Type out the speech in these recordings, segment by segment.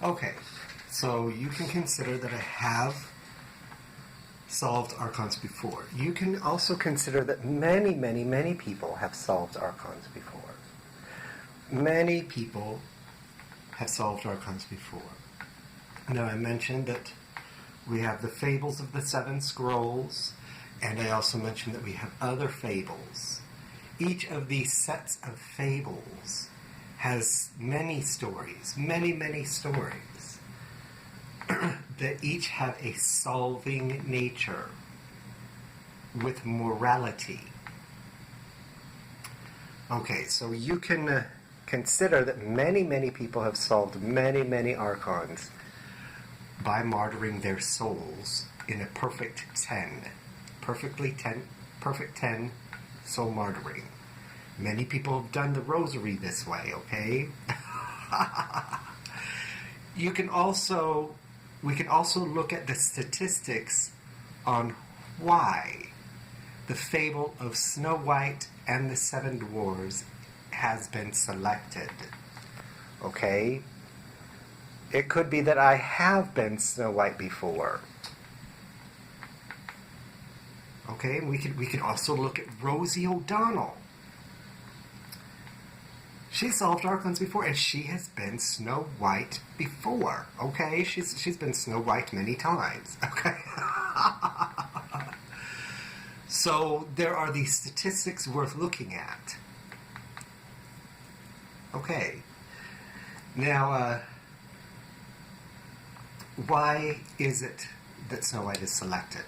Okay, so you can consider that I have solved archons before. You can also consider that many, many, many people have solved archons before. Many people have solved archons before. Now, I mentioned that we have the fables of the seven scrolls, and I also mentioned that we have other fables. Each of these sets of fables has many stories, many, many stories, that each have a solving nature with morality. Okay, so you can consider that many, many people have solved many, many archons by martyring their souls in a perfect 10. Perfect 10 soul martyring. Many people have done the rosary this way, okay? We can also look at the statistics on why the fable of Snow White and the Seven Dwarfs has been selected. Okay? It could be that I have been Snow White before. Okay, we could also look at Rosie O'Donnell. She solved archons before, and she has been Snow White before. Okay, she's been Snow White many times. Okay. So there are these statistics worth looking at. Okay. Now, why is it that Snow White is selected?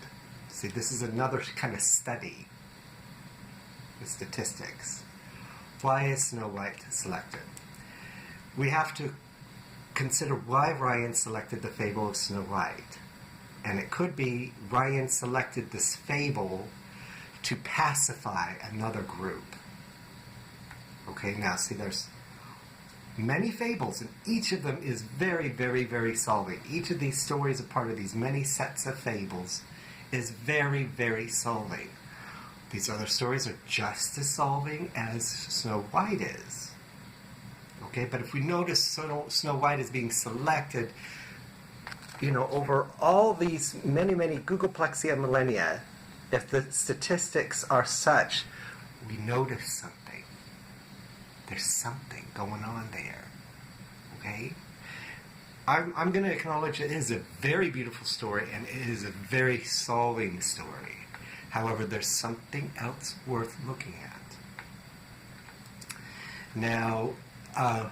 See, this is another kind of study, the statistics. Why is Snow White selected? We have to consider why Ryan selected the fable of Snow White. And it could be Ryan selected this fable to pacify another group. Okay, now see, there's many fables, and each of them is very, very, very solving. Each of these stories, a part of these many sets of fables, is very, very solving. These other stories are just as solving as Snow White is. Okay, but if we notice Snow White is being selected, over all these many, many Googleplexia millennia, if the statistics are such, we notice something. There's something going on there. Okay? I'm going to acknowledge it is a very beautiful story, and it is a very solving story. However, there's something else worth looking at. Now, I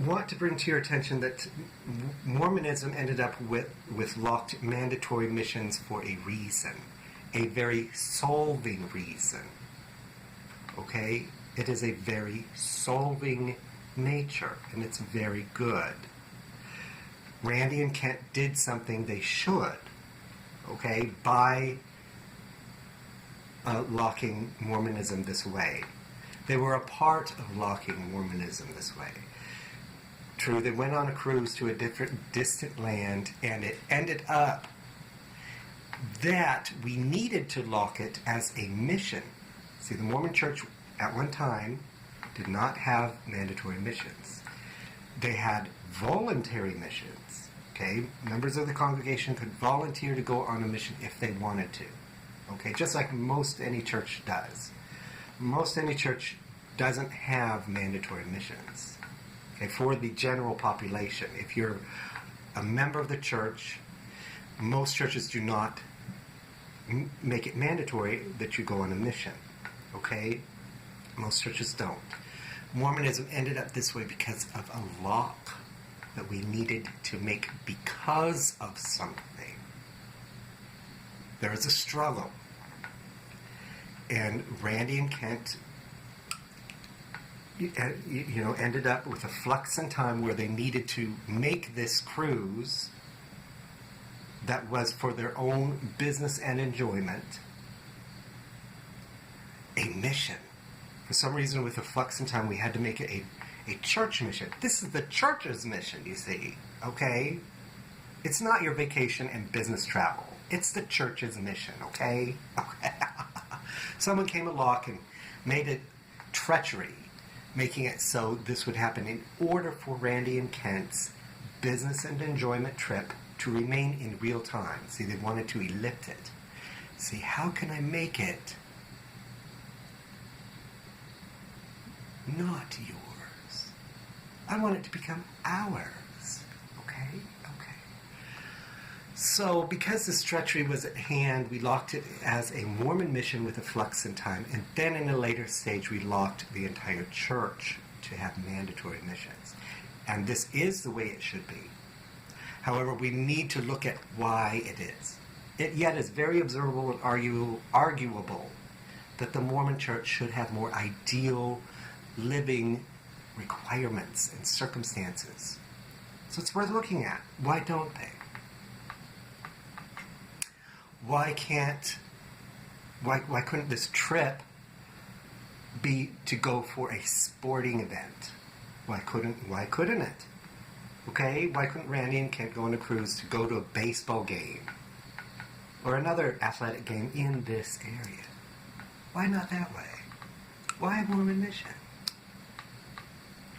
want to bring to your attention that Mormonism ended up with locked mandatory missions for a reason, a very solving reason. Okay? It is a very solving nature, and it's very good. Randy and Kent did something they should, okay, by locking Mormonism this way. They were a part of locking Mormonism this way. True, they went on a cruise to a distant land, and it ended up that we needed to lock it as a mission. See, the Mormon Church at one time did not have mandatory missions. They had voluntary missions. Okay, members of the congregation could volunteer to go on a mission if they wanted to. Okay, just like most any church does. Most any church doesn't have mandatory missions. Okay, for the general population. If you're a member of the church, most churches do not make it mandatory that you go on a mission. Okay, most churches don't. Mormonism ended up this way because of a lock that we needed to make because of something. There is a struggle. And Randy and Kent, ended up with a flux in time where they needed to make this cruise that was for their own business and enjoyment a mission. For some reason, with a flux in time, we had to make it a church mission. This is the church's mission, you see, okay? It's not your vacation and business travel. It's the church's mission, okay? Okay. Someone came along and made it treachery, making it so this would happen in order for Randy and Kent's business and enjoyment trip to remain in real time. See, they wanted to ellipse it. See, how can I make it not yours? I want it to become ours. Okay? Okay. So, because this treachery was at hand, we locked it as a Mormon mission with a flux in time, and then in a later stage we locked the entire church to have mandatory missions. And this is the way it should be. However, we need to look at why it is. It yet is very observable and arguable that the Mormon church should have more ideal living requirements and circumstances. So it's worth looking at. Why don't they? Why couldn't this trip be to go for a sporting event? Why couldn't it? Okay, why couldn't Randy and Kent go on a cruise to go to a baseball game or another athletic game in this area? Why not that way? Why a Mormon mission?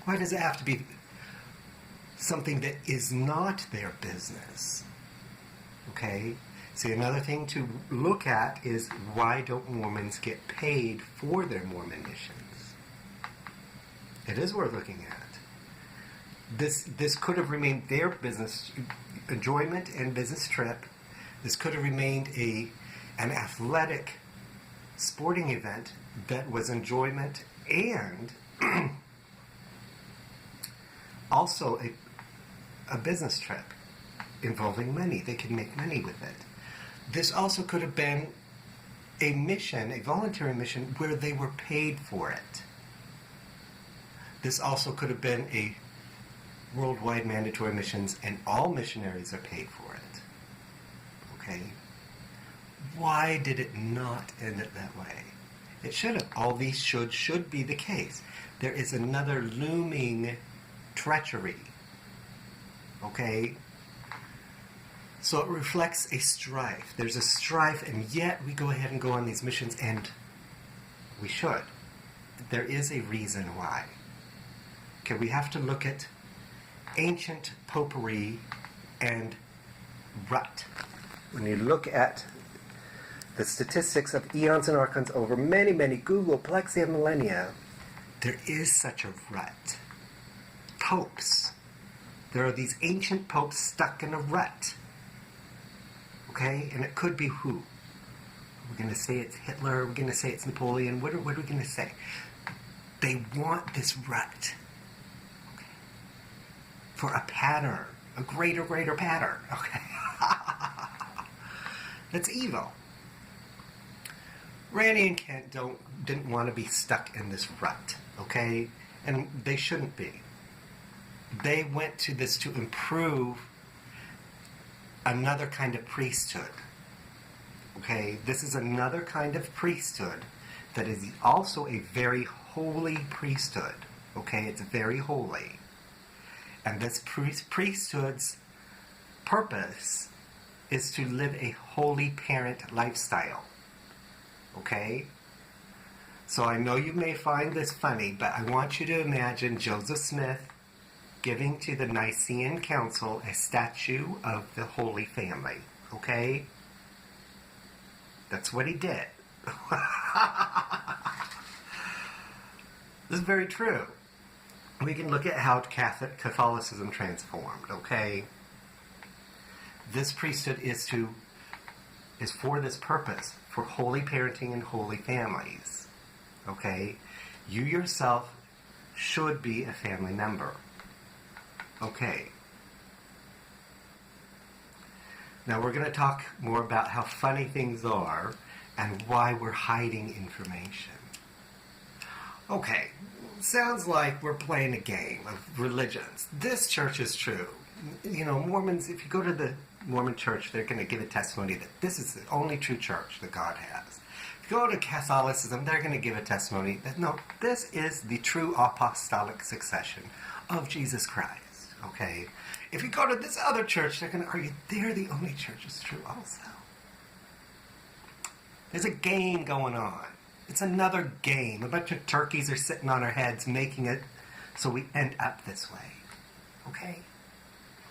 Why does it have to be something that is not their business? Okay? See, another thing to look at is why don't Mormons get paid for their Mormon missions? It is worth looking at. This could have remained their business enjoyment and business trip. This could have remained an athletic sporting event that was enjoyment and also a business trip involving money. They could make money with it. This also could have been a mission, a voluntary mission, where they were paid for it. This also could have been a worldwide mandatory missions, and all missionaries are paid for it. Okay? Why did it not end it that way? It should have. All these should be the case. There is another looming treachery. Okay? So it reflects a strife. There's a strife, and yet we go ahead and go on these missions, and we should. There is a reason why. Okay, we have to look at ancient popery and rut. When you look at the statistics of eons and archons over many, many Google, Plexia, millennia, there is such a rut. Popes. There are these ancient popes stuck in a rut. Okay? And it could be who? We're going to say it's Hitler. We're going to say it's Napoleon. What are we going to say? They want this rut. Okay? For a pattern. A greater pattern. Okay? That's evil. Randy and Kent didn't want to be stuck in this rut. Okay? And they shouldn't be. They went to this to improve another kind of priesthood. Okay, this is another kind of priesthood that is also a very holy priesthood. Okay, it's very holy. And this priesthood's purpose is to live a holy parent lifestyle. Okay? So I know you may find this funny, but I want you to imagine Joseph Smith giving to the Nicene Council a statue of the Holy Family. Okay? That's what he did. This is very true. We can look at how Catholicism transformed. Okay? This priesthood is for this purpose, for holy parenting and holy families. Okay? You yourself should be a family member. Okay. Now we're going to talk more about how funny things are and why we're hiding information. Okay, sounds like we're playing a game of religions. This church is true. You know, Mormons, if you go to the Mormon church, they're going to give a testimony that this is the only true church that God has. If you go to Catholicism, they're going to give a testimony that, no, this is the true apostolic succession of Jesus Christ. Okay, if you go to this other church, they're going to argue they're the only church that's true also. There's a game going on. It's another game. A bunch of turkeys are sitting on our heads making it so we end up this way. Okay?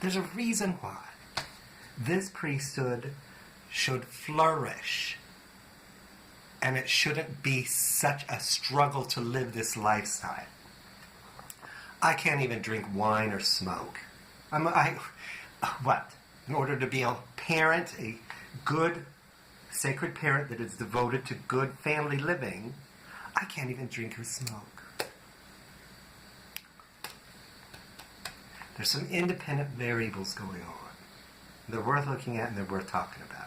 There's a reason why. This priesthood should flourish. And it shouldn't be such a struggle to live this lifestyle. I can't even drink wine or smoke. What? In order to be a parent, a good, sacred parent that is devoted to good family living, I can't even drink or smoke. There's some independent variables going on. They're worth looking at and they're worth talking about.